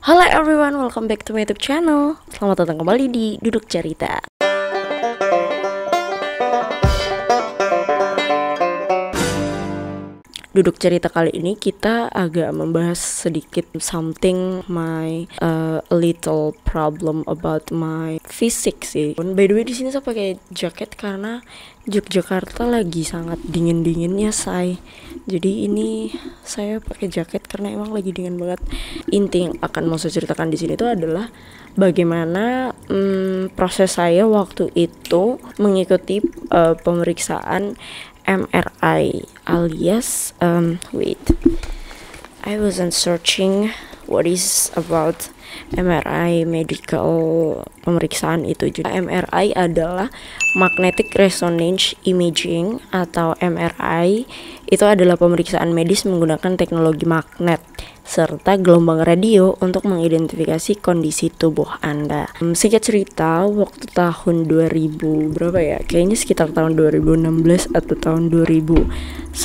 Halo everyone, welcome back to my YouTube channel. Selamat datang kembali di Duduk Cerita. Duduk cerita kali ini kita agak membahas sedikit something my a little problem about my physics sih. By the way di sini saya pakai jaket karena Yogyakarta lagi sangat dingin-dinginnya say. Jadi ini saya pakai jaket karena emang lagi dingin banget. Inti yang akan mau saya ceritakan di sini itu adalah bagaimana proses saya waktu itu mengikuti pemeriksaan MRI alias I wasn't searching what is about MRI medical pemeriksaan itu. Jadi MRI adalah magnetic resonance imaging atau MRI itu adalah pemeriksaan medis menggunakan teknologi magnet serta gelombang radio untuk mengidentifikasi kondisi tubuh Anda. Singkat cerita, waktu tahun 2000 berapa ya? Kayaknya sekitar tahun 2016 atau tahun 2011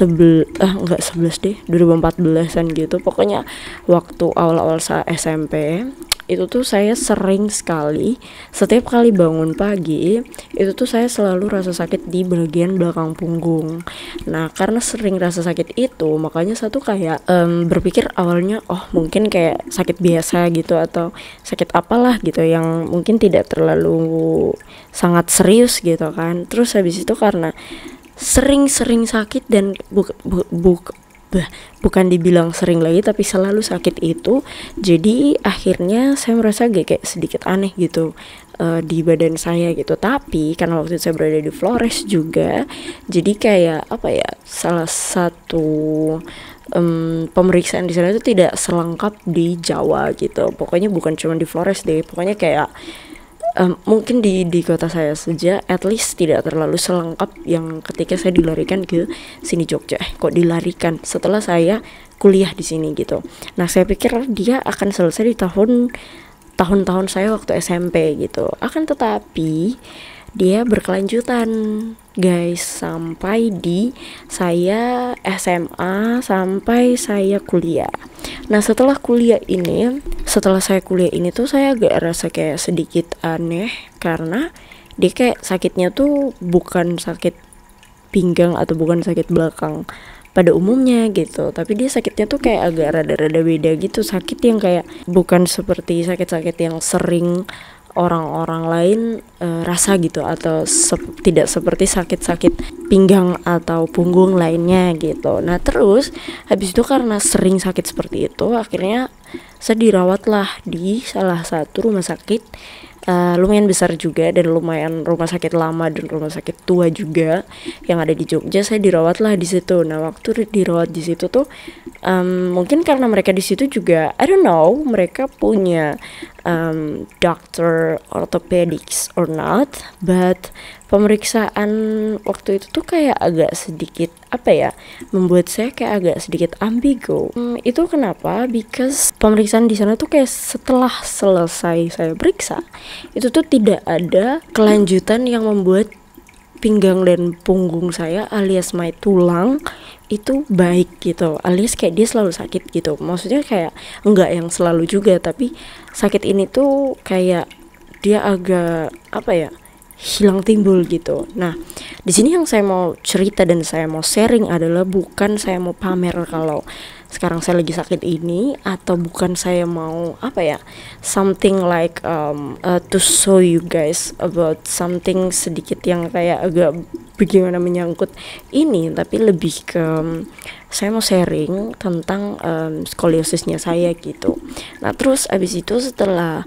deh, 2014-an gitu. Pokoknya waktu awal-awal saya SMP, itu tuh saya sering sekali setiap kali bangun pagi itu tuh saya selalu rasa sakit di bagian belakang punggung. Nah karena sering rasa sakit itu makanya saya tuh kayak berpikir awalnya mungkin kayak sakit biasa gitu atau sakit apalah gitu yang mungkin tidak terlalu sangat serius gitu kan. Terus habis itu karena sering-sering sakit dan bukan dibilang sering lagi tapi selalu sakit itu, jadi akhirnya saya merasa kayak sedikit aneh gitu di badan saya gitu. Tapi karena waktu itu saya berada di Flores juga, jadi kayak salah satu pemeriksaan di sana itu tidak selengkap di Jawa gitu. Pokoknya bukan cuma di Flores deh, pokoknya kayak mungkin di kota saya saja at least tidak terlalu selengkap yang ketika saya dilarikan ke sini Jogja. Kok dilarikan setelah saya kuliah di sini gitu. Nah saya pikir dia akan selesai di tahun-tahun saya waktu SMP gitu. Akan tetapi dia berkelanjutan guys sampai di saya SMA sampai saya kuliah. Nah setelah saya kuliah ini tuh saya agak rasa kayak sedikit aneh karena dia kayak sakitnya tuh bukan sakit pinggang atau bukan sakit belakang pada umumnya gitu, tapi dia sakitnya tuh kayak agak rada-rada beda gitu. Sakit yang kayak bukan seperti sakit-sakit yang sering orang-orang lain rasa gitu, atau tidak seperti sakit-sakit pinggang atau punggung lainnya gitu. Nah terus habis itu karena sering sakit seperti itu akhirnya saya dirawatlah di salah satu rumah sakit lumayan besar juga dan lumayan rumah sakit lama dan rumah sakit tua juga yang ada di Jogja. Saya dirawatlah di situ. Nah waktu dirawat di situ tuh mungkin karena mereka di situ juga I don't know mereka punya dokter orthopedics or not, but pemeriksaan waktu itu tuh kayak agak sedikit membuat saya kayak agak sedikit ambigu. Itu kenapa? Because pemeriksaan di sana tuh kayak setelah selesai saya periksa itu tuh tidak ada kelanjutan yang membuat pinggang dan punggung saya alias my tulang itu baik gitu, alias kayak dia selalu sakit gitu. Maksudnya kayak enggak yang selalu juga, tapi sakit ini tuh kayak dia agak hilang timbul gitu. Nah, di sini yang saya mau cerita dan saya mau sharing adalah bukan saya mau pamer kalau sekarang saya lagi sakit ini, atau bukan saya mau something like to show you guys about something sedikit yang kayak agak bagaimana menyangkut ini, tapi lebih ke saya mau sharing tentang skoliosisnya saya gitu. Nah, terus abis itu setelah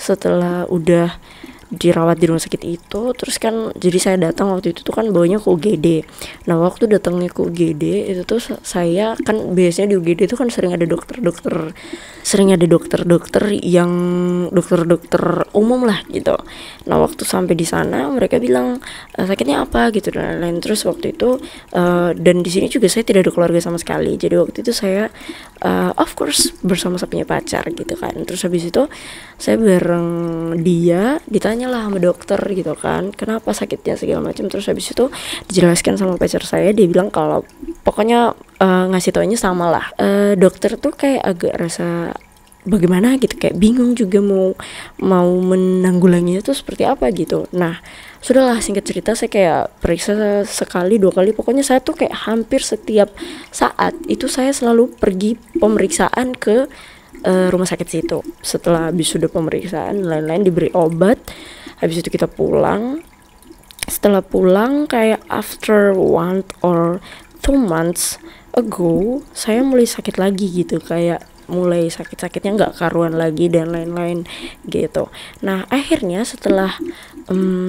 setelah udah dirawat di rumah sakit itu, terus kan jadi saya datang waktu itu tuh kan bawanya ke UGD. Nah waktu datangnya ke UGD itu tuh saya kan biasanya di UGD itu kan sering ada dokter yang dokter umum lah gitu. Nah waktu sampai di sana mereka bilang sakitnya apa gitu dan lain-lain. Terus waktu itu dan di sini juga saya tidak ada keluarga sama sekali. Jadi waktu itu saya of course bersama saya punya pacar gitu kan. Terus habis itu saya bareng dia ditanya lah sama dokter gitu kan kenapa sakitnya segala macam. Terus habis itu dijelaskan sama pacar saya, dia bilang kalau pokoknya ngasih taunya sama lah dokter tuh kayak agak rasa bagaimana gitu, kayak bingung juga mau menanggulanginya itu seperti apa gitu. Nah sudahlah, singkat cerita saya kayak periksa sekali 2 kali, pokoknya saya tuh kayak hampir setiap saat itu saya selalu pergi pemeriksaan ke rumah sakit situ. Setelah habis sudah pemeriksaan lain-lain, diberi obat, habis itu kita pulang. Setelah pulang kayak after 1 or 2 months ago, saya mulai sakit lagi gitu, kayak mulai sakit-sakitnya nggak karuan lagi dan lain-lain gitu. Nah akhirnya setelah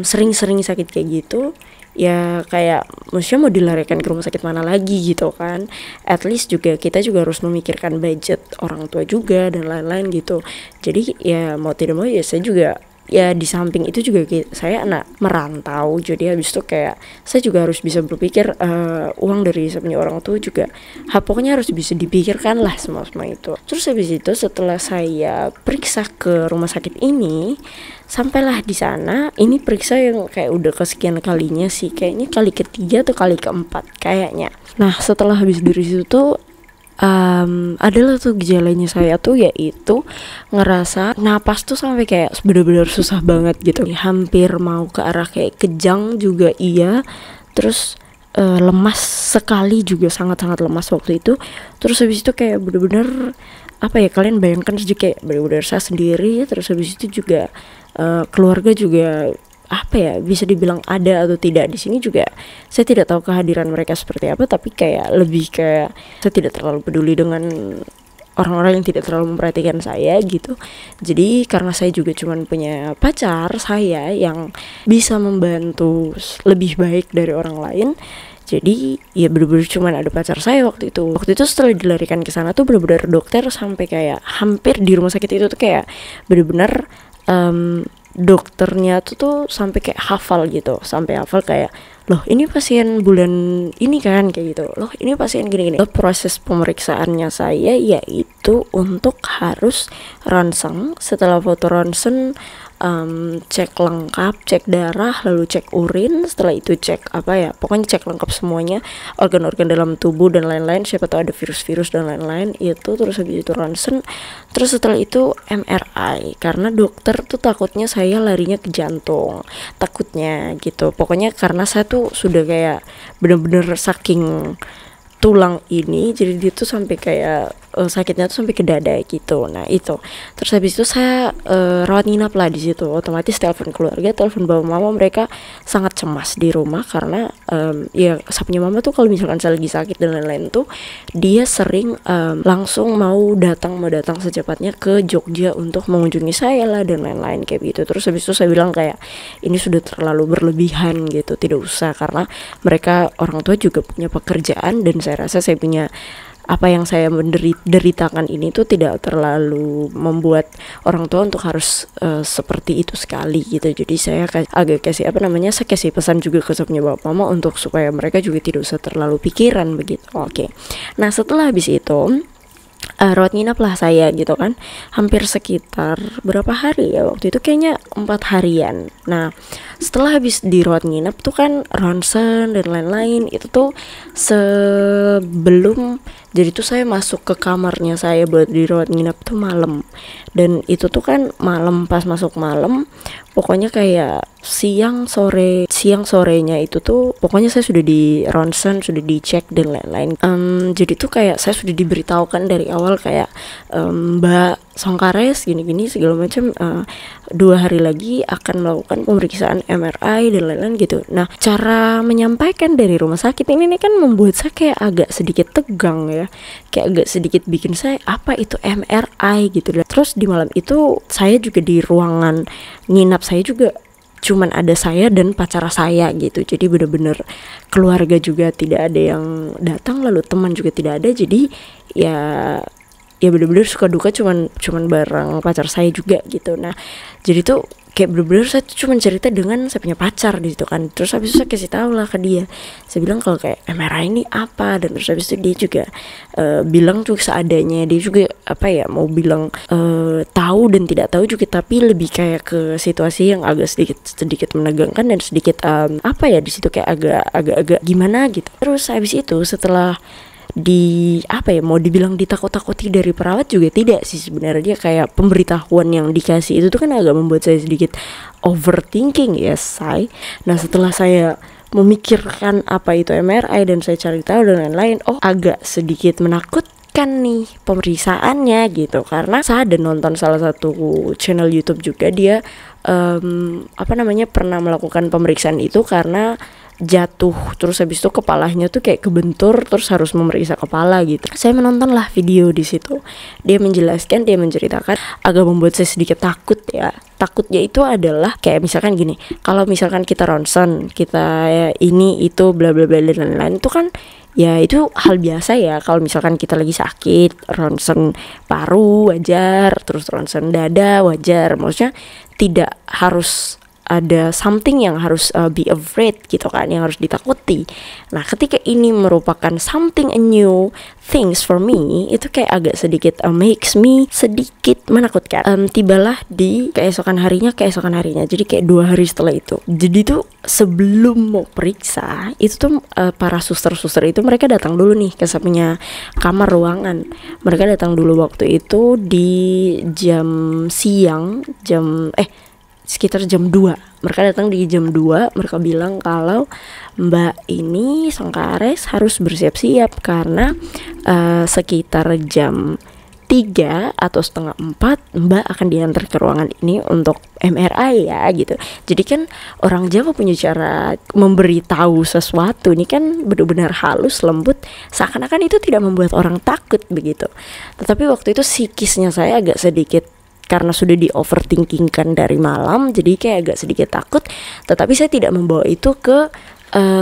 sering-sering sakit kayak gitu, ya kayak manusia mau dilarikan ke rumah sakit mana lagi gitu kan. At least juga kita juga harus memikirkan budget orang tua juga dan lain-lain gitu. Jadi ya mau tidak mau ya saya juga, ya di samping itu juga saya anak merantau, jadi habis itu kayak saya juga harus bisa berpikir uang dari saya punya orang tua juga pokoknya harus bisa dipikirkan lah semua itu. Terus habis itu setelah saya periksa ke rumah sakit ini, sampailah di sana, ini periksa yang kayak udah kesekian kalinya sih, kayaknya kali ketiga atau kali keempat kayaknya. Nah setelah habis dari situ tuh adalah tuh gejalanya saya tuh, yaitu ngerasa napas tuh sampai kayak bener-bener susah banget gitu, hampir mau ke arah kayak kejang juga iya, terus lemas sekali juga, sangat-sangat lemas waktu itu. Terus habis itu kayak bener-bener apa ya, kalian bayangkan aja kayak bener-bener saya sendiri, terus habis itu juga keluarga juga apa ya, bisa dibilang ada atau tidak di sini juga saya tidak tahu kehadiran mereka seperti apa, tapi kayak lebih kayak saya tidak terlalu peduli dengan orang-orang yang tidak terlalu memperhatikan saya gitu. Jadi karena saya juga cuman punya pacar saya yang bisa membantu lebih baik dari orang lain, jadi ya bener-bener cuman ada pacar saya waktu itu. Setelah dilarikan ke sana tuh bener-bener dokter sampai kayak hampir di rumah sakit itu tuh kayak bener-bener dokternya tuh sampai kayak hafal gitu, sampai hafal kayak, loh ini pasien bulan ini kan, kayak gitu, loh ini pasien gini-gini. Proses pemeriksaannya saya yaitu untuk harus ronsen. Setelah foto ronsen, cek lengkap, cek darah, lalu cek urin, setelah itu cek apa ya, pokoknya cek lengkap semuanya, organ-organ dalam tubuh dan lain-lain, siapa tahu ada virus-virus dan lain-lain itu. Terus habis itu ronsen, terus setelah itu MRI, karena dokter tuh takutnya saya larinya ke jantung, takutnya gitu. Pokoknya karena saya tuh sudah kayak bener-bener saking tulang ini, jadi dia tuh sampai kayak sakitnya tuh sampai ke dada gitu. Nah itu, terus habis itu saya rawat nginap lah di situ. Otomatis telepon keluarga, telepon bapak mama, mereka sangat cemas di rumah karena ya saya punya mama tuh kalau misalkan saya lagi sakit dan lain-lain tuh dia sering langsung mau datang secepatnya ke Jogja untuk mengunjungi saya lah dan lain-lain kayak gitu. Terus habis itu saya bilang kayak ini sudah terlalu berlebihan gitu, tidak usah, karena mereka orang tua juga punya pekerjaan dan saya rasa saya punya apa yang saya menderitakan ini tuh tidak terlalu membuat orang tua untuk harus seperti itu sekali gitu. Jadi saya agak kasih saya kasih pesan juga ke saya punya bapak mama untuk supaya mereka juga tidak usah terlalu pikiran begitu. Oke. Nah setelah habis itu rawat nginap lah saya gitu kan, hampir sekitar berapa hari ya waktu itu, kayaknya 4 harian. Nah setelah habis di rawat nginap tuh kan ronsen dan lain-lain itu tuh sebelum, jadi tuh saya masuk ke kamarnya saya buat di rawat nginap tuh malam, dan itu tuh kan malam, pas masuk malam pokoknya kayak siang sorenya itu tuh pokoknya saya sudah di ronsen, sudah dicek dan lain-lain. Jadi tuh kayak saya sudah diberitahukan dari awal kayak Mbak Songkares gini-gini segala macam, 2 hari lagi akan melakukan pemeriksaan MRI dan lain-lain gitu. Nah cara menyampaikan dari rumah sakit ini kan membuat saya kayak agak sedikit tegang ya, kayak agak sedikit bikin saya apa itu MRI gitu. Terus di malam itu saya juga di ruangan nginap saya juga cuman ada saya dan pacar saya gitu, jadi bener-bener keluarga juga tidak ada yang datang, lalu teman juga tidak ada, jadi ya bener-bener suka duka cuman bareng pacar saya juga gitu. Nah jadi tuh kayak bener-bener saya tuh cuman cerita dengan saya punya pacar di situ kan. Terus habis itu saya kasih tahu lah ke dia, saya bilang kalau kayak MRI ini apa, dan terus habis itu dia juga bilang juga seadanya, dia juga apa ya mau bilang tahu dan tidak tahu juga, tapi lebih kayak ke situasi yang agak sedikit menegangkan dan sedikit apa ya di situ kayak agak gimana gitu. Terus habis itu setelah apa ya, mau dibilang ditakut-takuti dari perawat juga tidak sih sebenarnya. Kayak pemberitahuan yang dikasih itu tuh kan agak membuat saya sedikit overthinking ya say. Nah setelah saya memikirkan apa itu MRI dan saya cari tahu dan lain-lain, oh agak sedikit menakutkan nih pemeriksaannya gitu. Karena saya ada nonton salah satu channel YouTube juga, dia pernah melakukan pemeriksaan itu karena jatuh, terus habis itu kepalanya tuh kayak kebentur, terus harus memeriksa kepala gitu. Saya menonton lah video di situ, dia menjelaskan, dia menceritakan, agak membuat saya sedikit takut ya. Takutnya itu adalah kayak misalkan gini, kalau misalkan kita ronsen, kita ini itu bla bla bla dan lain-lain, itu kan ya itu hal biasa ya. Kalau misalkan kita lagi sakit, ronsen paru wajar, terus ronsen dada wajar, maksudnya tidak harus ada something yang harus be afraid gitu kan, yang harus ditakuti. Nah ketika ini merupakan something a new things for me, itu kayak agak sedikit makes me sedikit menakutkan. Tibalah di keesokan harinya, jadi kayak 2 hari setelah itu. Jadi tuh sebelum mau periksa itu tuh para suster-suster itu mereka datang dulu nih ke sampingnya kamar ruangan. Mereka datang dulu waktu itu di jam siang, sekitar jam 2. Mereka datang di jam 2. Mereka bilang kalau Mbak ini Sengkares harus bersiap-siap karena sekitar jam 3 atau setengah 4 Mbak akan diantar ke ruangan ini untuk MRI ya gitu. Jadi kan orang Jawa punya cara memberitahu sesuatu ini kan benar-benar halus, lembut, seakan-akan itu tidak membuat orang takut begitu. Tetapi waktu itu psikisnya saya agak sedikit, karena sudah di overthinkingkan dari malam, jadi kayak agak sedikit takut. Tetapi saya tidak membawa itu ke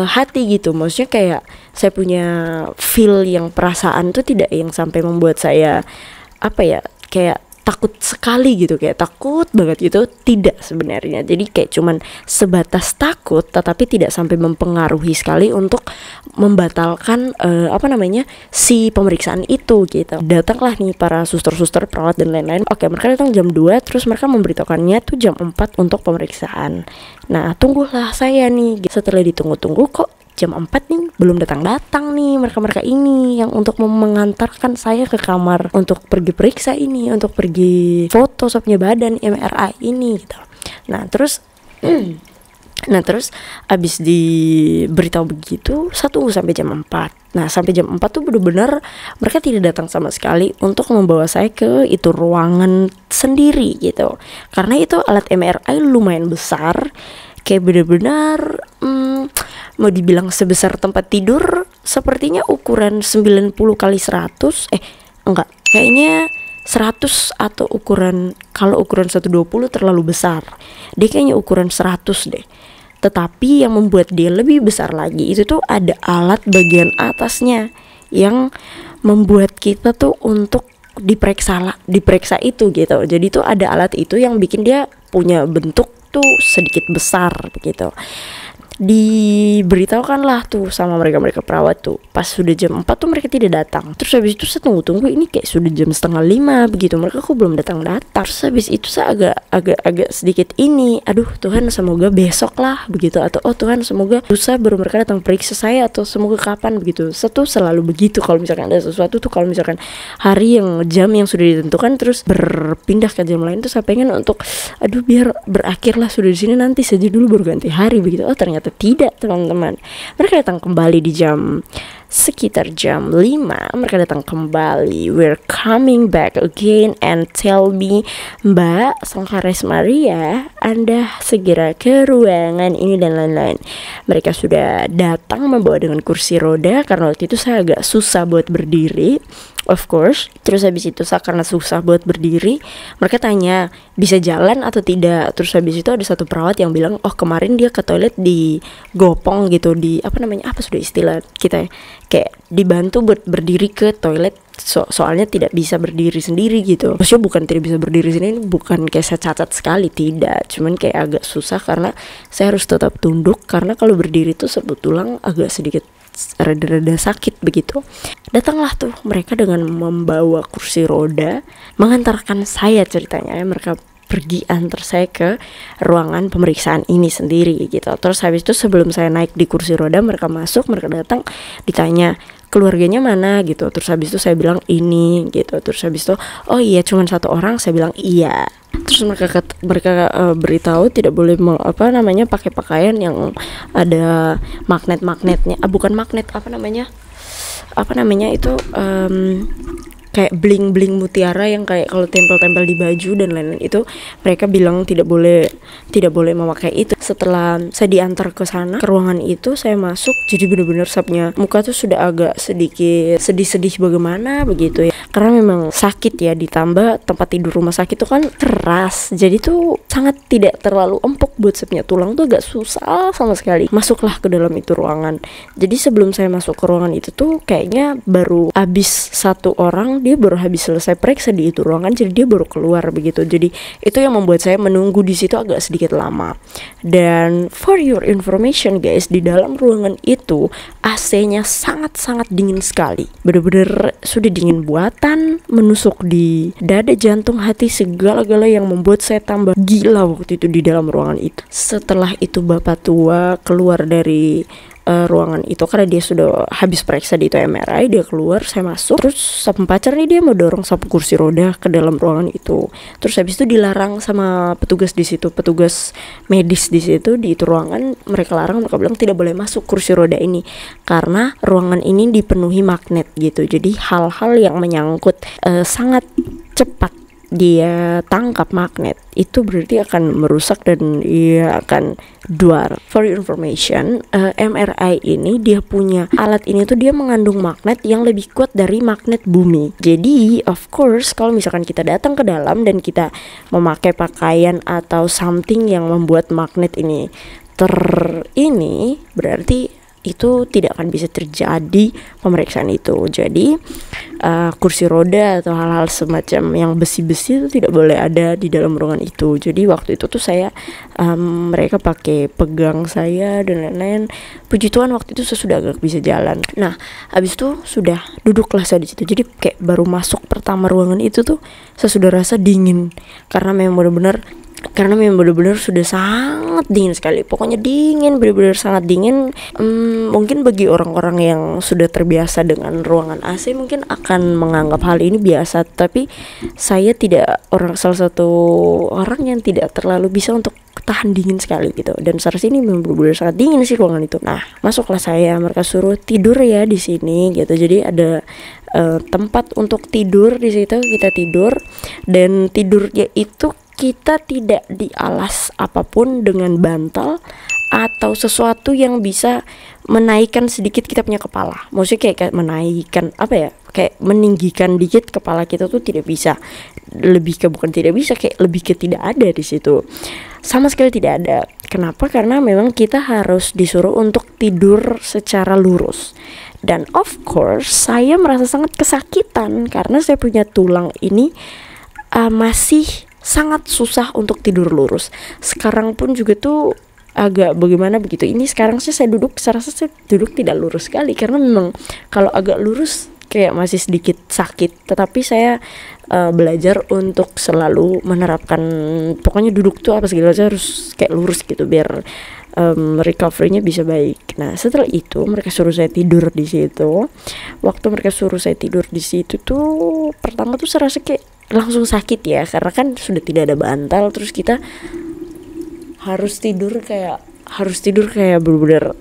hati gitu. Maksudnya kayak saya punya feel yang perasaan tuh tidak yang sampai membuat saya kayak takut sekali gitu, kayak takut banget gitu, tidak sebenarnya. Jadi kayak cuman sebatas takut, tetapi tidak sampai mempengaruhi sekali untuk membatalkan si pemeriksaan itu gitu. Datanglah nih para suster-suster, perawat dan lain-lain. Oke, mereka datang jam 2, terus mereka memberitahukannya tuh jam 4 untuk pemeriksaan. Nah tunggulah saya nih, setelah ditunggu-tunggu kok jam 4 nih belum datang-datang nih mereka ini yang untuk mengantarkan saya ke kamar untuk pergi periksa ini, untuk pergi foto swabnya badan MRI ini gitu. Nah terus abis diberitahu begitu, saya tunggu sampai jam 4. Nah sampai jam 4 tuh benar-benar mereka tidak datang sama sekali untuk membawa saya ke itu ruangan sendiri gitu. Karena itu alat MRI lumayan besar, kayak benar-benar mau dibilang sebesar tempat tidur, sepertinya ukuran 90 kali 100, enggak, kayaknya 100 atau kalau ukuran 120 terlalu besar. Dia kayaknya ukuran 100 deh. Tetapi yang membuat dia lebih besar lagi itu tuh ada alat bagian atasnya yang membuat kita tuh untuk diperiksa itu gitu. Jadi tuh ada alat itu yang bikin dia punya bentuk tuh sedikit besar begitu. Diberitahukanlah tuh sama mereka perawat tuh pas sudah jam 4 tuh mereka tidak datang. Terus habis itu saya tunggu ini kayak sudah jam 4:30 begitu, mereka kok belum datang. Terus habis itu saya agak sedikit ini, aduh Tuhan semoga besok lah begitu, atau oh Tuhan semoga lusa baru mereka datang periksa saya, atau semoga kapan begitu. Saya tuh selalu begitu kalau misalkan ada sesuatu tuh, kalau misalkan hari yang jam yang sudah ditentukan terus berpindah ke jam lain tuh saya pengen untuk aduh biar berakhirlah sudah di sini, nanti saja dulu baru ganti hari begitu. Oh ternyata tidak teman-teman, mereka datang kembali di sekitar jam 5. Mereka datang kembali, we're coming back again and tell me, Mbak Sengkares Maria, Anda segera ke ruangan ini dan lain-lain. Mereka sudah datang membawa dengan kursi roda, karena waktu itu saya agak susah buat berdiri, of course. Terus habis itu saya karena susah buat berdiri, mereka tanya bisa jalan atau tidak. Terus habis itu ada satu perawat yang bilang, oh kemarin dia ke toilet di gopong gitu, di apa sudah istilah kita ya, kayak dibantu buat berdiri ke toilet, soalnya tidak bisa berdiri sendiri gitu. Maksudnya bukan tidak bisa berdiri sendiri, bukan kayak saya cacat sekali, tidak, cuman kayak agak susah karena saya harus tetap tunduk, karena kalau berdiri tuh sebut tulang agak sedikit rada-rada sakit begitu. Datanglah tuh mereka dengan membawa kursi roda, mengantarkan saya, ceritanya mereka pergi antar saya ke ruangan pemeriksaan ini sendiri gitu. Terus habis itu sebelum saya naik di kursi roda, mereka masuk, mereka datang, ditanya keluarganya mana gitu. Terus habis itu saya bilang ini gitu. Terus habis itu oh iya cuman 1 orang, saya bilang iya. Terus mereka beritahu tidak boleh pakai pakaian yang ada magnet-magnetnya. Bukan magnet, apa namanya itu, kayak bling-bling mutiara yang kayak kalau tempel-tempel di baju dan lain-lain. Itu mereka bilang tidak boleh memakai itu. Setelah saya diantar ke sana, ke ruangan itu, saya masuk, jadi benar-benar sapnya muka tuh sudah agak sedikit sedih-sedih bagaimana begitu ya, karena memang sakit ya, ditambah tempat tidur rumah sakit itu kan keras, jadi tuh sangat tidak terlalu empuk buat sapnya, tulang tuh agak susah sama sekali. Masuklah ke dalam itu ruangan. Jadi sebelum saya masuk ke ruangan itu tuh kayaknya baru habis 1 orang, dia baru habis selesai periksa di itu ruangan, jadi dia baru keluar begitu. Jadi itu yang membuat saya menunggu di situ agak sedikit lama. Dan for your information guys, di dalam ruangan itu AC-nya sangat-sangat dingin sekali, bener-bener sudah dingin buatan, menusuk di dada, jantung, hati, segala-gala, yang membuat saya tambah gila waktu itu di dalam ruangan itu. Setelah itu bapak tua keluar dari ruangan itu, karena dia sudah habis periksa di itu MRI, dia keluar, saya masuk. Terus sapu pacar nih, dia mau dorong sapu kursi roda ke dalam ruangan itu. Terus habis itu dilarang sama petugas di situ, petugas medis di situ, di itu ruangan. Mereka larang, mereka bilang tidak boleh masuk kursi roda ini karena ruangan ini dipenuhi magnet gitu. Jadi hal-hal yang menyangkut sangat cepat dia tangkap magnet itu berarti akan merusak dan dia akan duar. For your information, MRI ini dia punya alat ini tuh dia mengandung magnet yang lebih kuat dari magnet bumi. Jadi of course kalau misalkan kita datang ke dalam dan kita memakai pakaian atau something yang membuat magnet ini berarti itu tidak akan bisa terjadi pemeriksaan itu. Jadi kursi roda atau hal-hal semacam yang besi-besi itu tidak boleh ada di dalam ruangan itu. Jadi waktu itu tuh saya mereka pakai pegang saya dan lain-lain. Puji Tuhan waktu itu saya sudah agak bisa jalan. Nah habis itu sudah duduklah saya di situ. Jadi kayak baru masuk pertama ruangan itu tuh saya sudah rasa dingin, karena memang benar-benar sudah sangat dingin sekali. Pokoknya dingin, benar-benar sangat dingin. Mungkin bagi orang-orang yang sudah terbiasa dengan ruangan AC mungkin akan menganggap hal ini biasa, tapi saya tidak, salah satu orang yang tidak terlalu bisa untuk tahan dingin sekali gitu. Dan SARS ini memang benar-benar sangat dingin sih ruangan itu. Nah masuklah saya, mereka suruh tidur ya di sini gitu. Jadi ada tempat untuk tidur di situ, kita tidur, dan tidurnya itu kita tidak di alas apapun dengan bantal atau sesuatu yang bisa menaikkan sedikit kita punya kepala. Maksudnya kayak menaikkan kayak meninggikan dikit kepala kita tuh tidak bisa. Bukan tidak bisa, kayak lebih ke tidak ada di situ. Sama sekali tidak ada. Kenapa? Karena memang kita harus disuruh untuk tidur secara lurus. Dan of course saya merasa sangat kesakitan karena saya punya tulang ini masih sangat susah untuk tidur lurus. Sekarang pun juga tuh agak bagaimana begitu. Ini sekarang sih saya rasa saya duduk tidak lurus sekali, karena memang kalau agak lurus kayak masih sedikit sakit. Tetapi saya belajar untuk selalu menerapkan, pokoknya duduk tuh apa segala harus kayak lurus gitu biar recovery-nya bisa baik. Nah setelah itu mereka suruh saya tidur di situ. Waktu mereka suruh saya tidur di situ tuh pertama tuh saya rasa kayak langsung sakit ya, karena kan sudah tidak ada bantal, terus kita harus tidur kayak benar-benar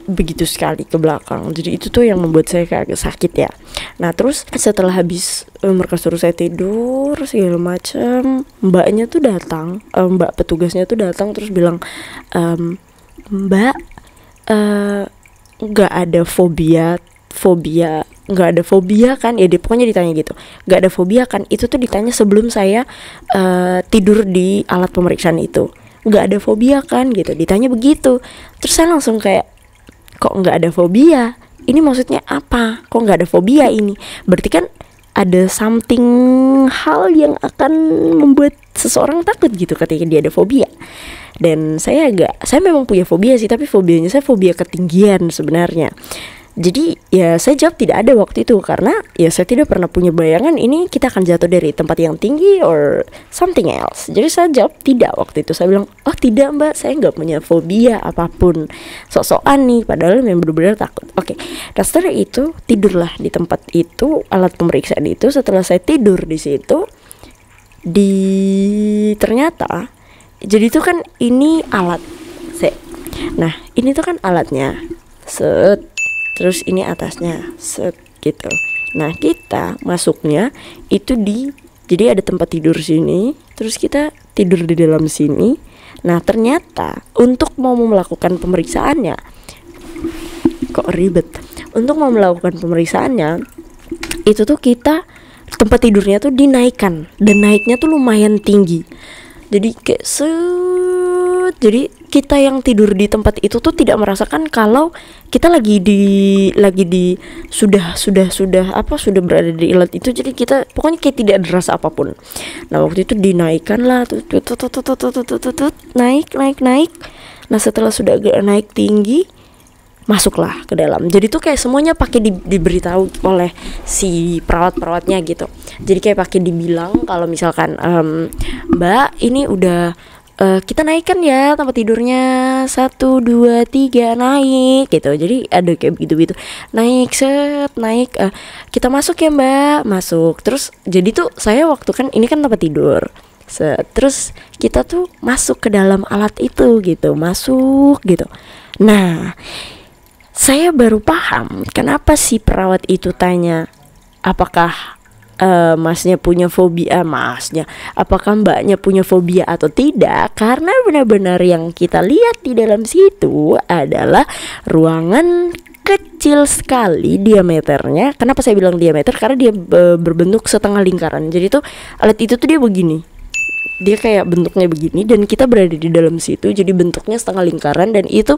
begitu sekali ke belakang. Jadi itu tuh yang membuat saya kayak agak sakit ya. Nah terus setelah habis mereka suruh saya tidur segala macam, mbaknya tuh datang, mbak petugasnya tuh datang terus bilang, Mbak nggak ada fobia kan ya, dia pokoknya ditanya gitu, nggak ada fobia kan. Itu tuh ditanya sebelum saya tidur di alat pemeriksaan itu, nggak ada fobia kan gitu, ditanya begitu. Terus saya langsung kayak, kok nggak ada fobia, ini maksudnya apa, kok nggak ada fobia, ini berarti kan ada something hal yang akan membuat seseorang takut gitu ketika dia ada fobia. Dan saya memang punya fobia sih, tapi fobianya saya fobia ketinggian sebenarnya. Jadi ya saya jawab tidak ada waktu itu, karena ya saya tidak pernah punya bayangan ini kita akan jatuh dari tempat yang tinggi or something else. Jadi saya jawab tidak waktu itu. Saya bilang, oh tidak mbak, saya nggak punya fobia apapun, sok-sokan nih, padahal memang benar-benar takut. Oke, dan setelah itu tidurlah di tempat itu, alat pemeriksaan itu. Setelah saya tidur di situ, ternyata jadi itu kan ini alat nah ini tuh kan alatnya set, terus ini atasnya set gitu. Nah kita masuknya itu jadi ada tempat tidur sini, terus kita tidur di dalam sini. Nah ternyata untuk mau melakukan pemeriksaannya, kok ribet, untuk mau melakukan pemeriksaannya itu tuh kita tempat tidurnya tuh dinaikkan, dan naiknya tuh lumayan tinggi. Jadi kayak jadi kita yang tidur di tempat itu tuh tidak merasakan kalau kita lagi di sudah berada di alat itu. Jadi kita pokoknya kayak tidak ada rasa apapun. Nah waktu itu dinaikkan lah, naik. Nah setelah sudah agak naik tinggi, masuklah ke dalam. Jadi tuh kayak semuanya pakai diberitahu oleh si perawatnya gitu. Jadi kayak pakai dibilang kalau misalkan mbak ini udah kita naikkan ya tempat tidurnya 1, 2, 3 naik gitu. Jadi ada kayak begitu naik set naik kita masuk ya mbak, masuk. Terus jadi tuh saya waktu kan ini kan tempat tidur terus kita tuh masuk ke dalam alat itu gitu, masuk gitu. Nah saya baru paham kenapa si perawat itu tanya apakah masnya punya fobia, apakah mbaknya punya fobia atau tidak. Karena benar-benar yang kita lihat di dalam situ adalah ruangan kecil sekali diameternya. Kenapa saya bilang diameter? Karena dia berbentuk setengah lingkaran. Jadi tuh alat itu tuh dia begini, dia kayak bentuknya begini, dan kita berada di dalam situ. Jadi bentuknya setengah lingkaran, dan itu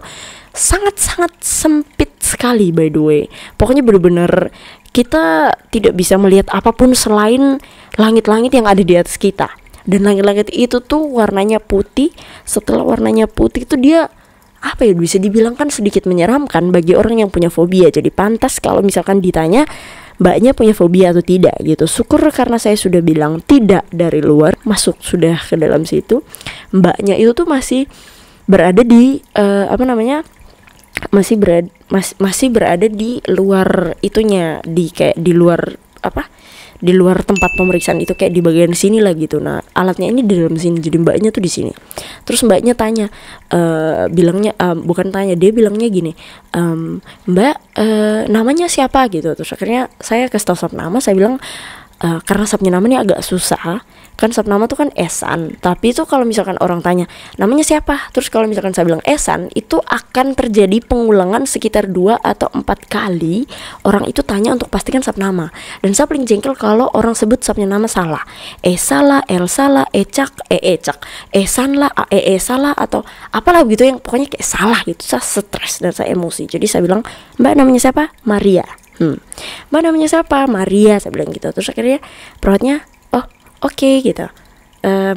sangat-sangat sempit sekali by the way. Pokoknya benar-benar kita tidak bisa melihat apapun selain langit-langit yang ada di atas kita. Dan langit-langit itu tuh warnanya putih. Setelah warnanya putih itu dia apa ya, bisa dibilang kan sedikit menyeramkan bagi orang yang punya fobia. Jadi pantas kalau misalkan ditanya mbaknya punya fobia atau tidak gitu. Syukur karena saya sudah bilang tidak dari luar, masuk sudah ke dalam situ. Mbaknya itu tuh masih berada di masih berada di luar itunya, di luar tempat pemeriksaan itu, kayak di bagian sini lah gitu. Nah alatnya ini di dalam sini, jadi mbaknya tuh di sini. Terus mbaknya tanya, dia bilangnya gini, mbak namanya siapa gitu. Terus akhirnya saya kasih tau sub nama. Saya bilang karena subnya nama ini agak susah, kan sub nama tuh kan Esan. Tapi itu kalau misalkan orang tanya namanya siapa, terus kalau misalkan saya bilang Esan, itu akan terjadi pengulangan sekitar 2 atau 4 kali. Orang itu tanya untuk pastikan sub nama. Dan saya paling jengkel kalau orang sebut subnya nama salah. Salah, El salah, Ecak, Esan lah, salah, atau apalah gitu yang pokoknya kayak salah gitu. Saya stres dan saya emosi. Jadi saya bilang, mbak namanya siapa? Maria. Mbak namanya siapa? Maria, saya bilang gitu. Terus akhirnya perawatnya, oh oke gitu,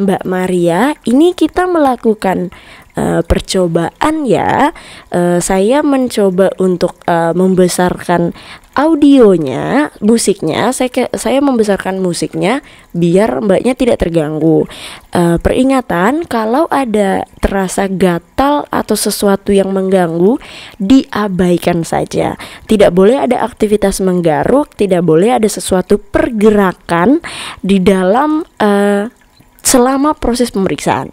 Mbak Maria, ini kita melakukan percobaan ya. Saya mencoba untuk membesarkan audionya, musiknya. Saya membesarkan musiknya biar mbaknya tidak terganggu. Peringatan, kalau ada terasa gatal atau sesuatu yang mengganggu, diabaikan saja. Tidak boleh ada aktivitas menggaruk, tidak boleh ada sesuatu pergerakan di dalam selama proses pemeriksaan.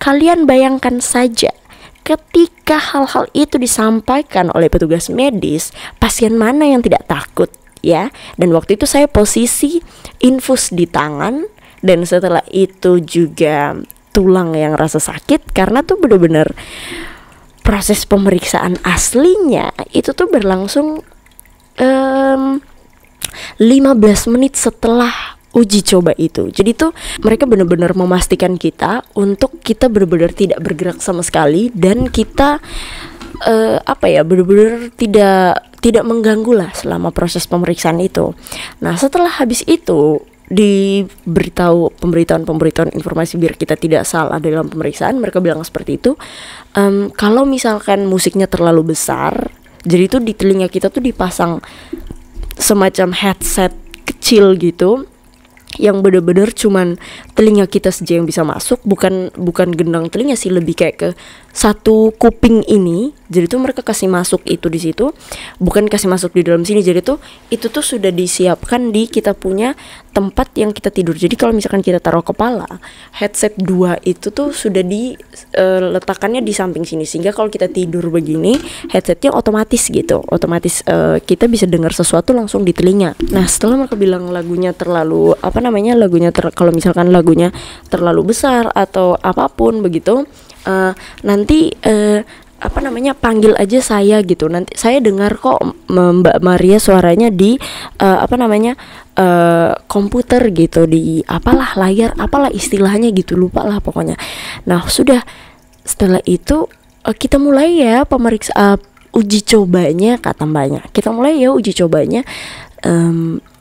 Kalian bayangkan saja ketika hal-hal itu disampaikan oleh petugas medis, pasien mana yang tidak takut ya? Dan waktu itu saya posisi infus di tangan, dan setelah itu juga tulang yang rasa sakit, karena tuh benar-benar proses pemeriksaan aslinya itu tuh berlangsung 15 menit setelah uji coba itu. Jadi tuh mereka benar-benar memastikan kita untuk kita benar-benar tidak bergerak sama sekali, dan kita benar-benar tidak mengganggu lah selama proses pemeriksaan itu. Nah setelah habis itu diberitahu pemberitaan informasi biar kita tidak salah dalam pemeriksaan. Mereka bilang seperti itu, kalau misalkan musiknya terlalu besar, Jadi tuh di telinga kita tuh dipasang semacam headset kecil gitu, yang bener-bener cuman telinga kita saja yang bisa masuk, bukan gendang telinga sih, lebih kayak ke satu kuping ini. Jadi tuh mereka kasih masuk itu di situ, bukan kasih masuk di dalam sini. Jadi tuh itu tuh sudah disiapkan di kita punya tempat yang kita tidur. Jadi kalau misalkan kita taruh kepala, headset 2 itu tuh sudah letakkannya di samping sini, sehingga kalau kita tidur begini, headsetnya otomatis gitu, otomatis kita bisa dengar sesuatu langsung di telinga. Nah setelah mereka bilang lagunya terlalu kalau misalkan lagunya terlalu besar atau apapun begitu, nanti panggil aja saya gitu, nanti saya dengar kok Mbak Maria suaranya di komputer gitu, di layar istilahnya gitu, lupa lah pokoknya. Nah sudah, setelah itu kita mulai ya uji cobanya, kata mbaknya, kita mulai ya uji cobanya.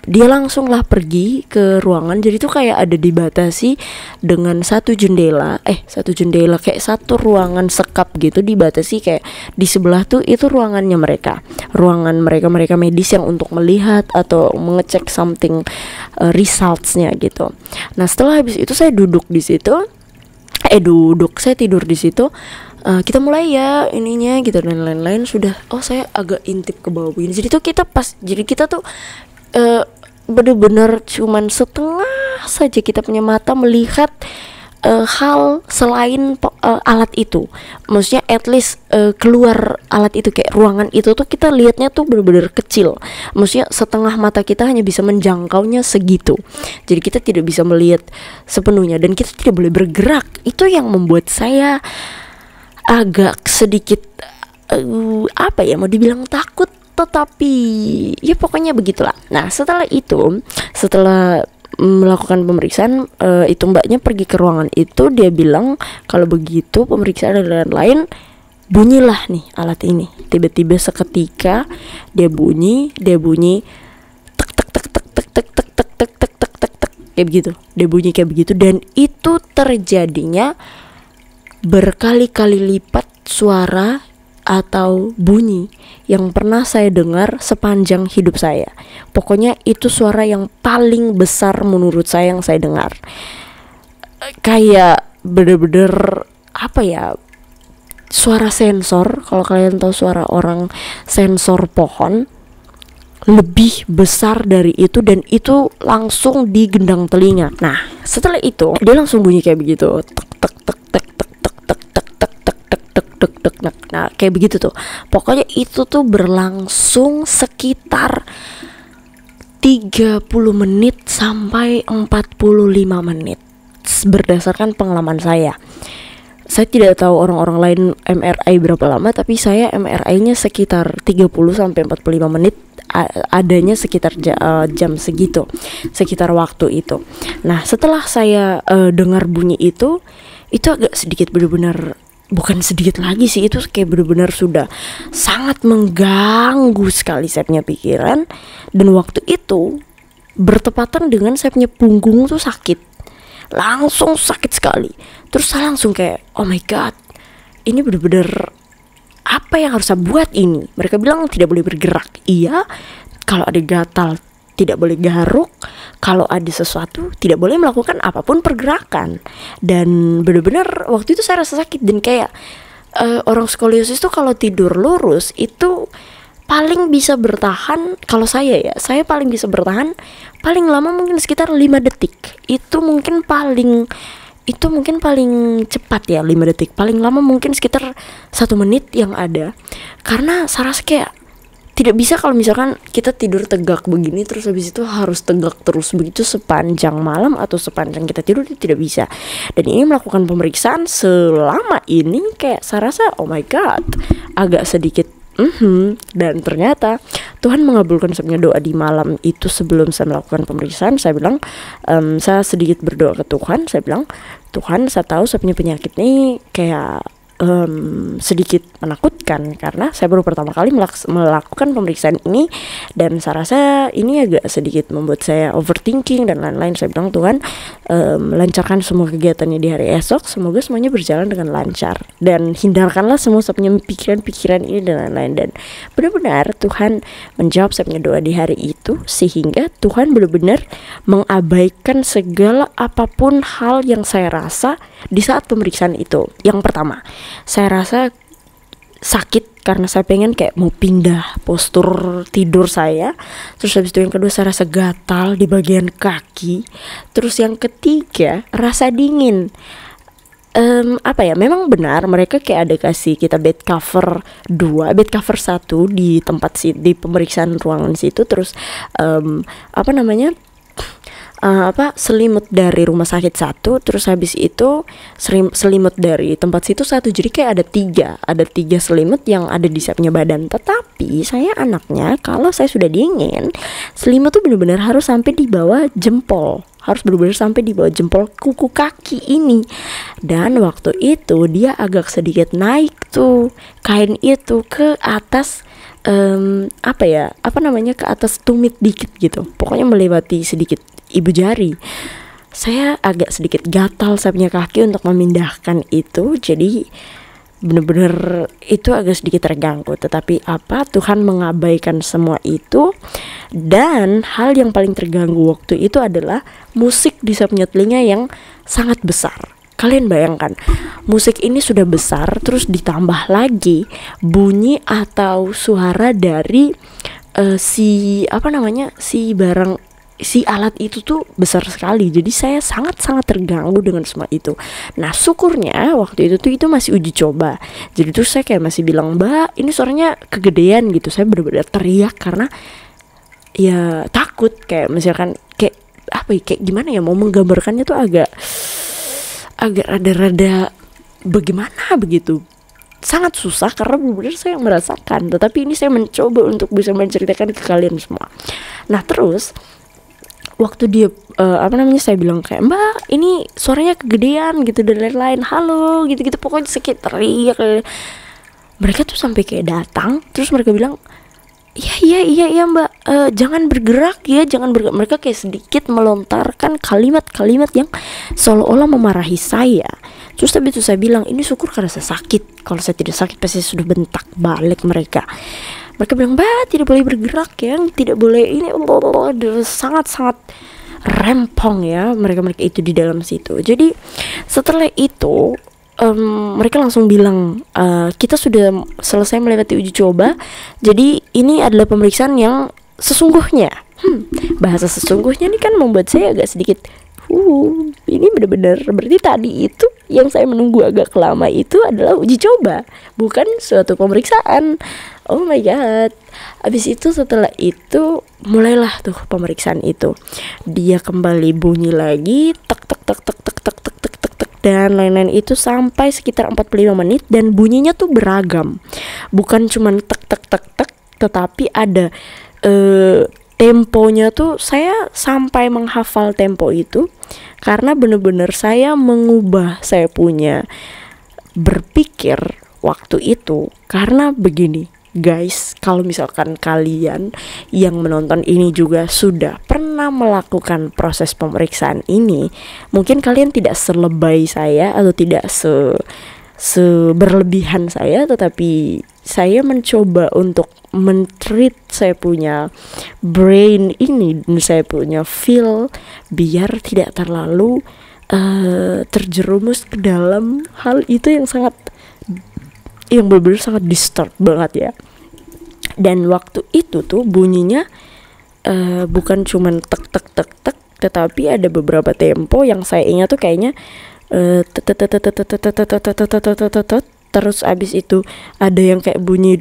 Dia langsung lah pergi ke ruangan. Jadi tuh kayak ada dibatasi dengan satu jendela kayak satu ruangan sekap gitu, dibatasi kayak di sebelah tuh itu ruangan mereka medis yang untuk melihat atau mengecek something resultsnya gitu. Nah setelah habis itu saya duduk di situ, saya tidur di situ. Kita mulai ya ininya gitu dan lain-lain. Sudah, saya agak intip ke bawah begini. Jadi kita tuh bener-bener cuman setengah saja kita punya mata melihat hal selain alat itu. Maksudnya at least keluar alat itu, kayak ruangan itu tuh kita lihatnya tuh bener-bener kecil. Maksudnya setengah mata kita hanya bisa menjangkaunya segitu. Jadi kita tidak bisa melihat sepenuhnya dan kita tidak boleh bergerak. Itu yang membuat saya agak sedikit mau dibilang takut, tetapi ya pokoknya begitulah. Nah setelah melakukan pemeriksaan, itu mbaknya pergi ke ruangan itu, dia bilang kalau begitu pemeriksaan dan lain-lain, bunyilah nih alat ini. Tiba-tiba seketika dia bunyi tek tek tek tek tek tek tek tek tek tek tek tek tek kayak begitu. Dia bunyi kayak begitu, dan itu terjadinya berkali-kali lipat suara atau bunyi yang pernah saya dengar sepanjang hidup saya. Pokoknya itu suara yang paling besar menurut saya yang saya dengar. Kayak bener-bener suara sensor. Kalau kalian tahu suara orang sensor pohon, lebih besar dari itu, dan itu langsung di gendang telinga. Nah setelah itu dia langsung bunyi kayak begitu, tek tek tek tek tek tek tek tek tek tek tek tek tek. Nah kayak begitu tuh. Pokoknya itu tuh berlangsung sekitar 30 menit sampai 45 menit berdasarkan pengalaman saya. Saya tidak tahu orang-orang lain MRI berapa lama, tapi saya MRI-nya sekitar 30 sampai 45 menit adanya, sekitar jam segitu, sekitar waktu itu. Nah setelah saya dengar bunyi itu agak sedikit, benar-benar bukan sedikit lagi sih, itu kayak benar-benar sudah sangat mengganggu sekali saya punya pikiran. Dan waktu itu bertepatan dengan saya punya punggung tuh sakit, langsung sakit sekali. Terus saya langsung kayak, oh my god, ini benar-benar apa yang harus saya buat ini? Mereka bilang tidak boleh bergerak. Iya, kalau ada gatal tidak boleh garuk, kalau ada sesuatu tidak boleh melakukan apapun pergerakan. Dan benar-benar waktu itu saya rasa sakit, dan kayak orang skoliosis tuh kalau tidur lurus itu paling bisa bertahan, kalau saya paling bisa bertahan paling lama mungkin sekitar 5 detik. Itu mungkin paling cepat ya 5 detik. Paling lama mungkin sekitar 1 menit yang ada. Karena saya rasa kayak tidak bisa kalau misalkan kita tidur tegak begini terus habis itu harus tegak terus begitu sepanjang malam atau sepanjang kita tidur, itu tidak bisa. Dan ini melakukan pemeriksaan selama ini kayak saya rasa oh my god, agak sedikit dan ternyata Tuhan mengabulkan sebenarnya doa di malam itu. Sebelum saya melakukan pemeriksaan, saya bilang saya sedikit berdoa ke Tuhan. Saya bilang, Tuhan, saya tahu saya punya penyakit ini kayak sedikit menakutkan karena saya baru pertama kali melakukan pemeriksaan ini, dan saya rasa ini agak sedikit membuat saya overthinking dan lain-lain. Saya bilang, Tuhan, lancarkan semua kegiatannya di hari esok, semoga semuanya berjalan dengan lancar dan hindarkanlah semua saya punya pikiran-pikiran ini dan lain-lain. Dan benar-benar Tuhan menjawab saya punya doa di hari itu, sehingga Tuhan benar-benar mengabaikan segala apapun hal yang saya rasa di saat pemeriksaan itu. Yang pertama, saya rasa sakit karena saya pengen kayak mau pindah postur tidur saya. Terus habis itu yang kedua, saya rasa gatal di bagian kaki. Terus yang ketiga, rasa dingin. Memang benar mereka kayak ada kasih kita bed cover 2, bed cover 1 di tempat di pemeriksaan ruangan situ. Terus selimut dari rumah sakit 1, terus habis itu selimut dari tempat situ 1. Jadi kayak ada tiga selimut yang ada di saya punya badan. Tetapi saya anaknya, kalau saya sudah dingin, selimut tuh benar-benar harus sampai di bawah jempol, harus benar-benar sampai di bawah jempol kuku kaki ini. Dan waktu itu dia agak sedikit naik tuh kain itu ke atas, ke atas tumit dikit gitu, pokoknya melewati sedikit ibu jari. Saya agak sedikit gatal saya punya kaki untuk memindahkan itu, jadi bener-bener itu agak sedikit terganggu. Tetapi Tuhan mengabaikan semua itu. Dan hal yang paling terganggu waktu itu adalah musik di saya punya telinga yang sangat besar. Kalian bayangkan, musik ini sudah besar, terus ditambah lagi bunyi atau suara dari si alat itu tuh besar sekali. Jadi saya sangat-sangat terganggu dengan semua itu. Nah, syukurnya waktu itu masih uji coba. Jadi tuh saya kayak masih bilang, Mbak, ini suaranya kegedean gitu. Saya benar-benar teriak karena ya takut, kayak misalkan kayak gimana ya, mau menggambarkannya tuh agak rada-rada bagaimana begitu. Sangat susah karena benar-benar saya merasakan. Tetapi ini saya mencoba untuk bisa menceritakan ke kalian semua. Nah, terus waktu dia saya bilang kayak, Mbak, ini suaranya kegedean gitu dan lain-lain, halo gitu-gitu, pokoknya sedikit teriak. Mereka tuh sampai kayak datang, terus mereka bilang, iya Mbak, jangan bergerak ya, jangan bergerak. Mereka kayak sedikit melontarkan kalimat-kalimat yang seolah-olah memarahi saya. Terus tapi itu saya bilang, ini syukur karena saya sakit. Kalau saya tidak sakit pasti sudah bentak balik mereka. Mereka bilang, Mbak, tidak boleh bergerak ya, tidak boleh ini, sangat-sangat rempong ya mereka itu di dalam situ. Jadi setelah itu mereka langsung bilang, kita sudah selesai melewati uji coba, jadi ini adalah pemeriksaan yang sesungguhnya. Bahasa sesungguhnya ini kan membuat saya agak sedikit ini benar-benar berarti tadi itu yang saya menunggu agak lama itu adalah uji coba, bukan suatu pemeriksaan. Oh my god. Habis itu setelah itu mulailah tuh pemeriksaan itu. Dia kembali bunyi lagi tek tek tek tek tek tek tek tek tek tek dan lain-lain itu sampai sekitar 45 menit, dan bunyinya tuh beragam. Bukan cuman tek tek tek tek, tetapi ada temponya tuh. Saya sampai menghafal tempo itu karena benar-benar saya mengubah saya punya berpikir waktu itu. Karena begini guys, kalau misalkan kalian yang menonton ini juga sudah pernah melakukan proses pemeriksaan ini, mungkin kalian tidak selebay saya atau tidak seberlebihan saya, tetapi saya mencoba untuk men-treat saya punya brain ini dan saya punya feel biar tidak terlalu terjerumus ke dalam hal itu yang benar-benar sangat disturb banget ya. Dan waktu itu tuh bunyinya bukan cuman tek tek tek tek, tetapi ada beberapa tempo yang saya ingat tuh kayaknya terus abis itu ada yang kayak bunyi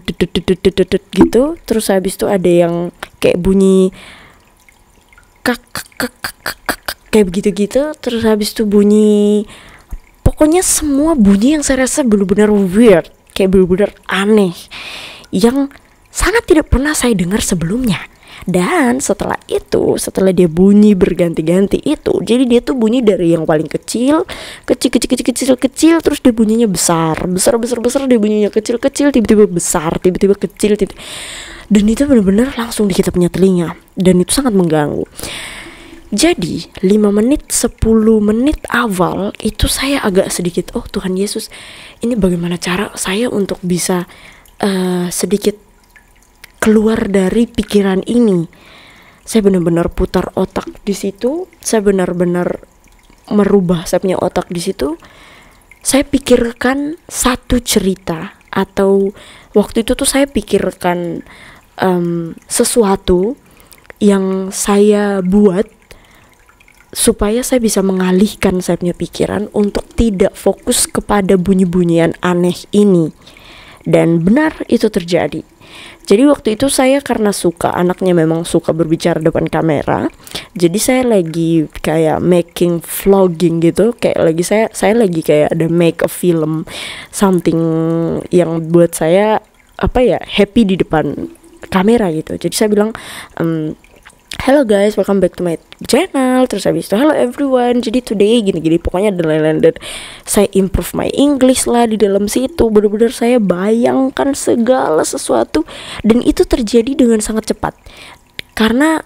gitu, terus habis itu ada yang kayak bunyi kayak begitu-gitu, terus habis itu bunyi, pokoknya semua bunyi yang saya rasa benar-benar weird, kayak benar-benar aneh, yang sangat tidak pernah saya dengar sebelumnya. Dan setelah itu, setelah dia bunyi berganti-ganti itu, jadi dia tuh bunyi dari yang paling kecil, kecil, terus dia bunyinya besar, dia bunyinya kecil, tiba-tiba besar, tiba-tiba kecil, dan itu benar-benar langsung di kita punya telinga, dan itu sangat mengganggu. Jadi 5 menit 10 menit awal itu saya agak sedikit, oh Tuhan Yesus, ini bagaimana cara saya untuk bisa sedikit keluar dari pikiran ini. Saya benar-benar putar otak di situ, saya benar-benar merubah saya punya otak di situ. Saya pikirkan satu cerita, atau waktu itu tuh saya pikirkan sesuatu yang saya buat supaya saya bisa mengalihkan saya punya pikiran untuk tidak fokus kepada bunyi-bunyian aneh ini. Dan benar itu terjadi. Jadi waktu itu saya karena suka, anaknya memang suka berbicara depan kamera, jadi saya lagi kayak making vlogging gitu, kayak lagi saya lagi kayak ada make a film, something yang buat saya happy di depan kamera gitu. Jadi saya bilang, hello guys, welcome back to my channel. Terus habis itu hello everyone, jadi today gini-gini, pokoknya dan lain-lain. Dan saya improve my English lah di dalam situ. Benar-benar saya bayangkan segala sesuatu, dan itu terjadi dengan sangat cepat. Karena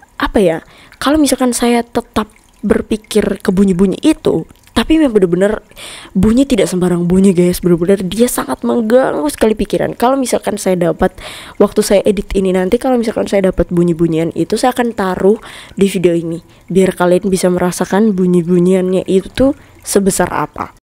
kalau misalkan saya tetap berpikir ke bunyi-bunyi itu, tapi memang benar-benar bunyi tidak sembarang bunyi guys, benar-benar dia sangat mengganggu sekali pikiran. Kalau misalkan saya dapat, waktu saya edit ini nanti, kalau misalkan saya dapat bunyi-bunyian itu, saya akan taruh di video ini biar kalian bisa merasakan bunyi-bunyiannya itu tuh sebesar apa.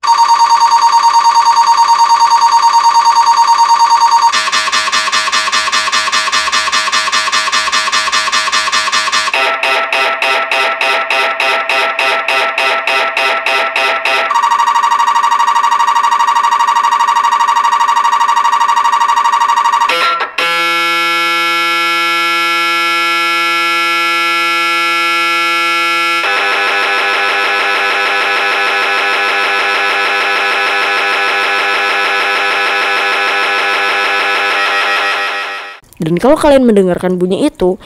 Dan kalau kalian mendengarkan bunyi itu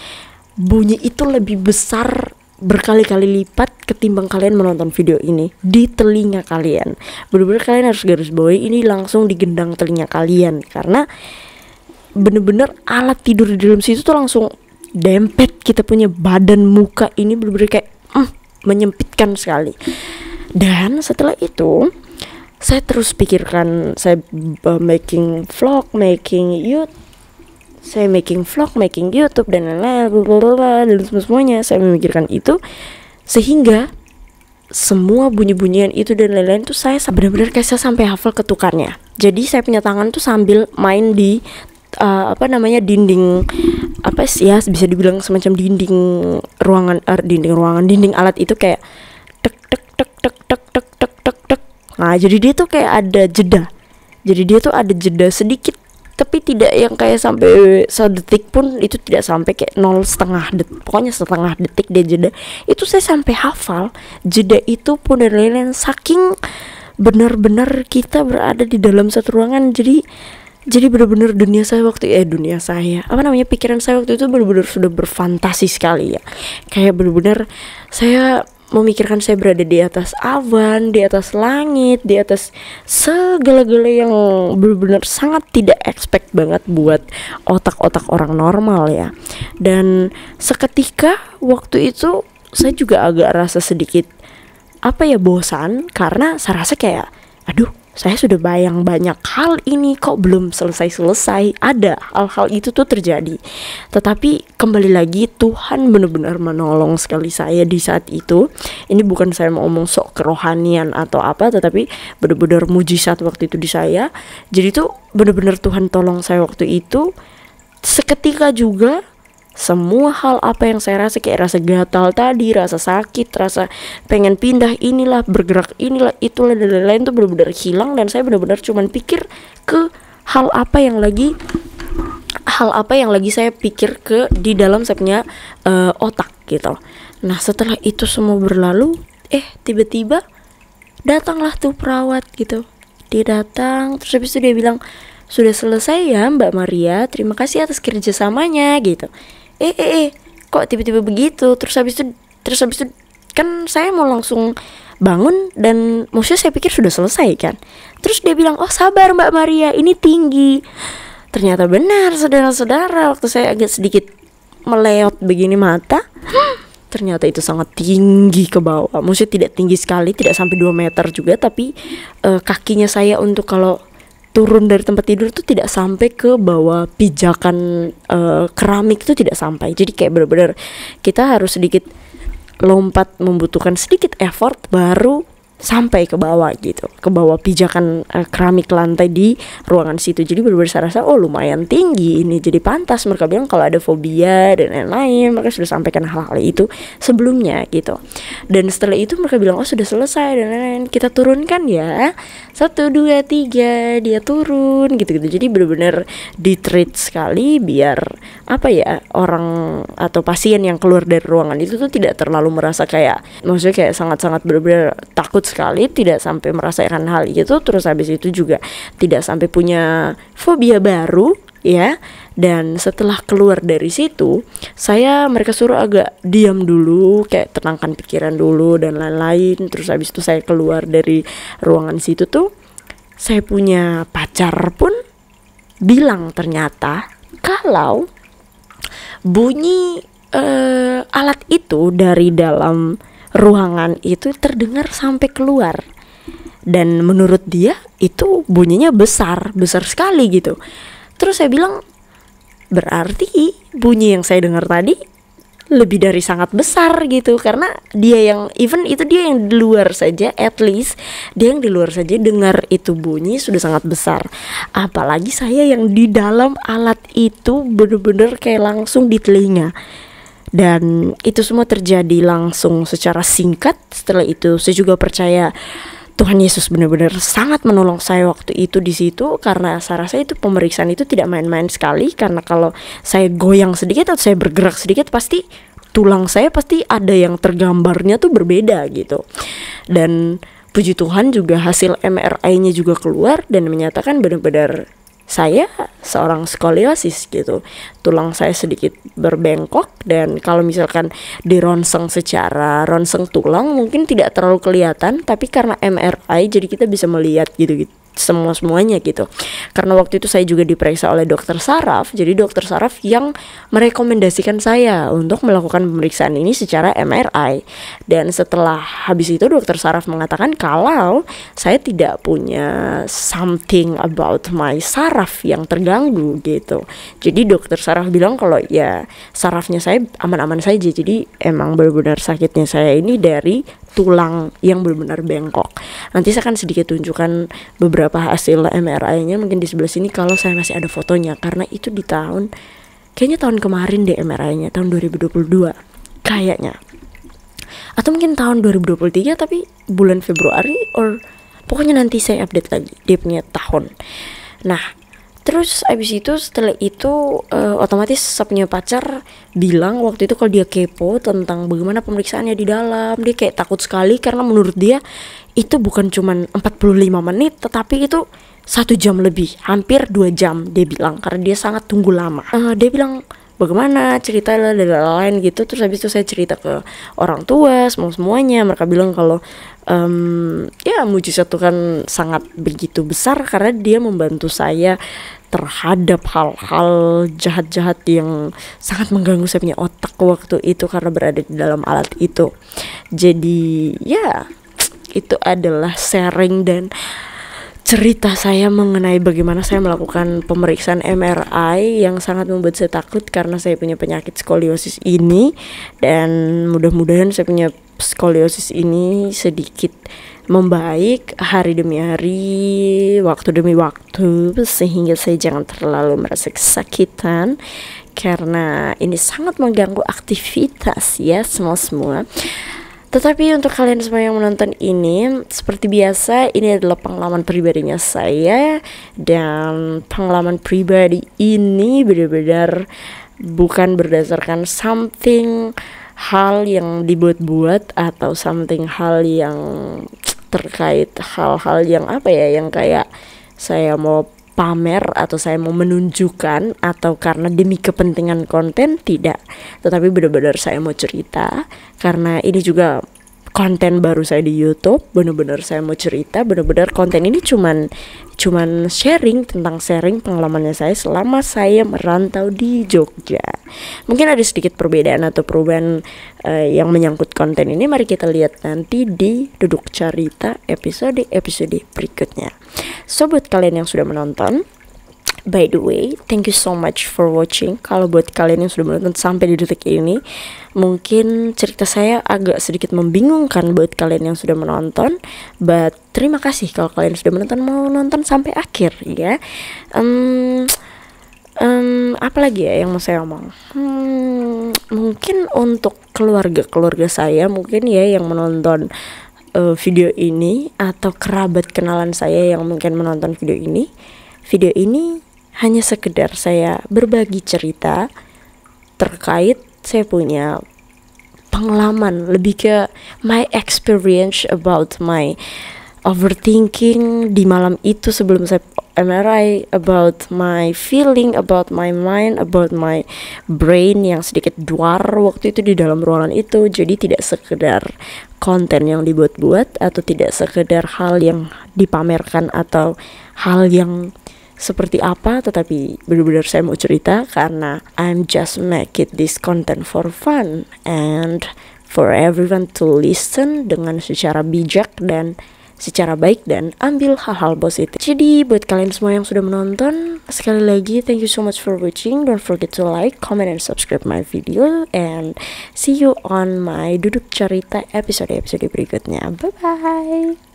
lebih besar berkali-kali lipat ketimbang kalian menonton video ini di telinga kalian. Benar-benar kalian harus garis bawahi ini langsung di gendang telinga kalian, karena bener-bener alat tidur di dalam situ tuh langsung dempet kita punya badan muka ini, bener-bener kayak menyempitkan sekali. Dan setelah itu saya terus pikirkan, saya making vlog, making YouTube dan lain-lain, dan semuanya saya memikirkan itu, sehingga semua bunyi-bunyian itu dan lain-lain tuh saya benar-benar kayak saya sampai hafal ketukannya. Jadi saya punya tangan tuh sambil main di dinding, bisa dibilang semacam dinding alat itu, kayak tek tek tek tek tek tek tek tek tek. Nah, jadi dia tuh kayak ada jeda. Jadi dia tuh ada jeda sedikit, tapi tidak yang kayak sampai sedetik pun, itu tidak sampai kayak 0,5 detik, pokoknya setengah detik dia jeda. Itu saya sampai hafal jeda itu pun dan lain-lain, saking benar-benar kita berada di dalam satu ruangan. Jadi benar-benar pikiran saya waktu itu benar-benar sudah berfantasi sekali ya. Kayak benar-benar saya memikirkan saya berada di atas awan, di atas langit, di atas segala-gala yang benar-benar sangat tidak expect banget buat otak-otak orang normal ya. Dan seketika waktu itu saya juga agak rasa sedikit bosan, karena saya rasa kayak saya sudah bayang banyak hal ini kok belum selesai-selesai. Ada hal-hal itu tuh terjadi. Tetapi kembali lagi Tuhan benar-benar menolong sekali saya di saat itu. Ini bukan saya mau ngomong sok kerohanian atau apa, tetapi benar-benar mujizat waktu itu di saya. Jadi tuh benar-benar Tuhan tolong saya waktu itu. Seketika juga semua hal apa yang saya rasa, kayak rasa gatal tadi, rasa sakit, rasa pengen pindah inilah, bergerak inilah, itulah dan lain-lain tuh benar-benar hilang. Dan saya benar-benar cuman pikir ke hal apa yang lagi saya pikir ke di dalam saya punya otak gitu. Nah, setelah itu semua berlalu, tiba-tiba datanglah tuh perawat gitu. Dia datang, terus habis itu dia bilang, sudah selesai ya Mbak Maria, terima kasih atas kerjasamanya gitu. kok tiba-tiba begitu. Terus habis itu kan saya mau langsung bangun dan maksudnya saya pikir sudah selesai kan. Terus dia bilang, oh sabar Mbak Maria, ini tinggi. Ternyata benar saudara-saudara, waktu saya agak sedikit meleot begini mata, ternyata itu sangat tinggi ke bawah. Maksudnya tidak tinggi sekali, tidak sampai 2 meter juga, tapi kakinya saya untuk kalau turun dari tempat tidur tuh tidak sampai ke bawah pijakan keramik, itu tidak sampai. Jadi kayak benar-benar kita harus sedikit lompat, membutuhkan sedikit effort baru sampai ke bawah gitu, ke bawah pijakan keramik lantai di ruangan situ. Jadi benar-benar saya rasa oh lumayan tinggi ini, jadi pantas mereka bilang kalau ada fobia dan lain-lain. Mereka sudah sampaikan hal-hal itu sebelumnya gitu. Dan setelah itu mereka bilang oh sudah selesai dan lain-lain, kita turunkan ya, 1, 2, 3, dia turun gitu-gitu. Jadi benar-benar di-treat sekali biar apa ya, orang atau pasien yang keluar dari ruangan itu tuh tidak terlalu merasa kayak, maksudnya kayak sangat-sangat benar-benar takut sekali, tidak sampai merasakan hal itu. Terus habis itu juga tidak sampai punya fobia baru ya. Dan setelah keluar dari situ, mereka suruh agak diam dulu, kayak tenangkan pikiran dulu dan lain-lain. Terus habis itu saya keluar dari ruangan situ tuh, saya punya pacar pun bilang ternyata kalau bunyi alat itu dari dalam ruangan itu terdengar sampai keluar, dan menurut dia itu bunyinya besar sekali gitu. Terus saya bilang berarti bunyi yang saya dengar tadi lebih dari sangat besar gitu, karena dia yang dia yang di luar saja, at least dia yang di luar saja dengar itu bunyi sudah sangat besar, apalagi saya yang di dalam alat itu bener-bener kayak langsung di telinga. Dan itu semua terjadi langsung secara singkat. Setelah itu saya juga percaya Tuhan Yesus benar-benar sangat menolong saya waktu itu di situ, karena saya rasa itu pemeriksaan itu tidak main-main sekali. Karena kalau saya goyang sedikit atau saya bergerak sedikit, pasti tulang saya pasti ada yang tergambarnya tuh berbeda gitu. Dan puji Tuhan juga hasil MRI-nya juga keluar dan menyatakan benar-benar saya seorang skoliosis gitu. Tulang saya sedikit berbengkok, dan kalau misalkan dironsen secara ronseng tulang mungkin tidak terlalu kelihatan, tapi karena MRI jadi kita bisa melihat gitu semuanya gitu. Karena waktu itu saya juga diperiksa oleh dokter saraf, jadi dokter saraf yang merekomendasikan saya untuk melakukan pemeriksaan ini secara MRI. Dan setelah habis itu dokter saraf mengatakan kalau saya tidak punya something about my saraf yang terganggu gitu. Jadi dokter saraf bilang kalau ya sarafnya saya aman-aman saja. Jadi emang benar-benar sakitnya saya ini dari tulang yang benar-benar bengkok. Nanti saya akan sedikit tunjukkan beberapa hasil MRI-nya mungkin di sebelah sini kalau saya masih ada fotonya, karena itu di kayaknya tahun kemarin deh MRI-nya, tahun 2022 kayaknya, atau mungkin tahun 2023 tapi bulan Februari, or pokoknya nanti saya update lagi dia punya tahun. Nah terus abis itu setelah itu otomatis saya punya pacar bilang waktu itu kalau dia kepo tentang bagaimana pemeriksaannya di dalam. Dia kayak takut sekali karena menurut dia itu bukan cuman 45 menit tetapi itu 1 jam lebih, hampir 2 jam dia bilang, karena dia sangat tunggu lama. Dia bilang bagaimana ceritanya dan lain-lain gitu. Terus habis itu saya cerita ke orang tua semuanya. Mereka bilang kalau ya mujizat Tuhan sangat begitu besar karena dia membantu saya terhadap hal-hal jahat-jahat yang sangat mengganggu saya punya otak waktu itu karena berada di dalam alat itu. Jadi ya itu adalah sharing dan cerita saya mengenai bagaimana saya melakukan pemeriksaan MRI yang sangat membuat saya takut karena saya punya penyakit skoliosis ini. Dan mudah-mudahan saya punya skoliosis ini sedikit membaik hari demi hari, waktu demi waktu, sehingga saya jangan terlalu merasa kesakitan karena ini sangat mengganggu aktivitas ya semua. Tetapi untuk kalian semua yang menonton ini, seperti biasa ini adalah pengalaman pribadinya saya, dan pengalaman pribadi ini benar-benar bukan berdasarkan something hal yang dibuat-buat atau something hal yang terkait hal-hal yang apa ya, yang kayak saya mau pamer atau saya mau menunjukkan atau karena demi kepentingan konten, tidak. Tetapi benar-benar saya mau cerita karena ini juga konten baru saya di YouTube. Benar-benar saya mau cerita, benar-benar konten ini cuman sharing pengalamannya saya selama saya merantau di Jogja. Mungkin ada sedikit perbedaan atau perubahan yang menyangkut konten ini. Mari kita lihat nanti di Duduk Cerita episode berikutnya. So buat kalian yang sudah menonton, by the way, thank you so much for watching. Kalau buat kalian yang sudah menonton sampai di detik ini, mungkin cerita saya agak sedikit membingungkan buat kalian yang sudah menonton, but terima kasih kalau kalian sudah menonton, mau nonton sampai akhir ya. Apa lagi ya yang mau saya omong? Mungkin untuk keluarga saya mungkin ya yang menonton video ini, atau kerabat kenalan saya yang mungkin menonton video ini hanya sekedar saya berbagi cerita terkait saya punya pengalaman, lebih ke my experience about my overthinking di malam itu sebelum saya MRI, about my feeling, about my mind, about my brain yang sedikit duar waktu itu di dalam ruangan itu. Jadi tidak sekedar konten yang dibuat-buat atau tidak sekedar hal yang dipamerkan atau hal yang seperti apa, tetapi benar-benar saya mau cerita karena I'm just make it this content for fun and for everyone to listen dengan secara bijak dan secara baik dan ambil hal-hal positif. Jadi buat kalian semua yang sudah menonton, sekali lagi thank you so much for watching. Don't forget to like, comment, and subscribe my video, and see you on my Duduk Cerita episode berikutnya. Bye bye.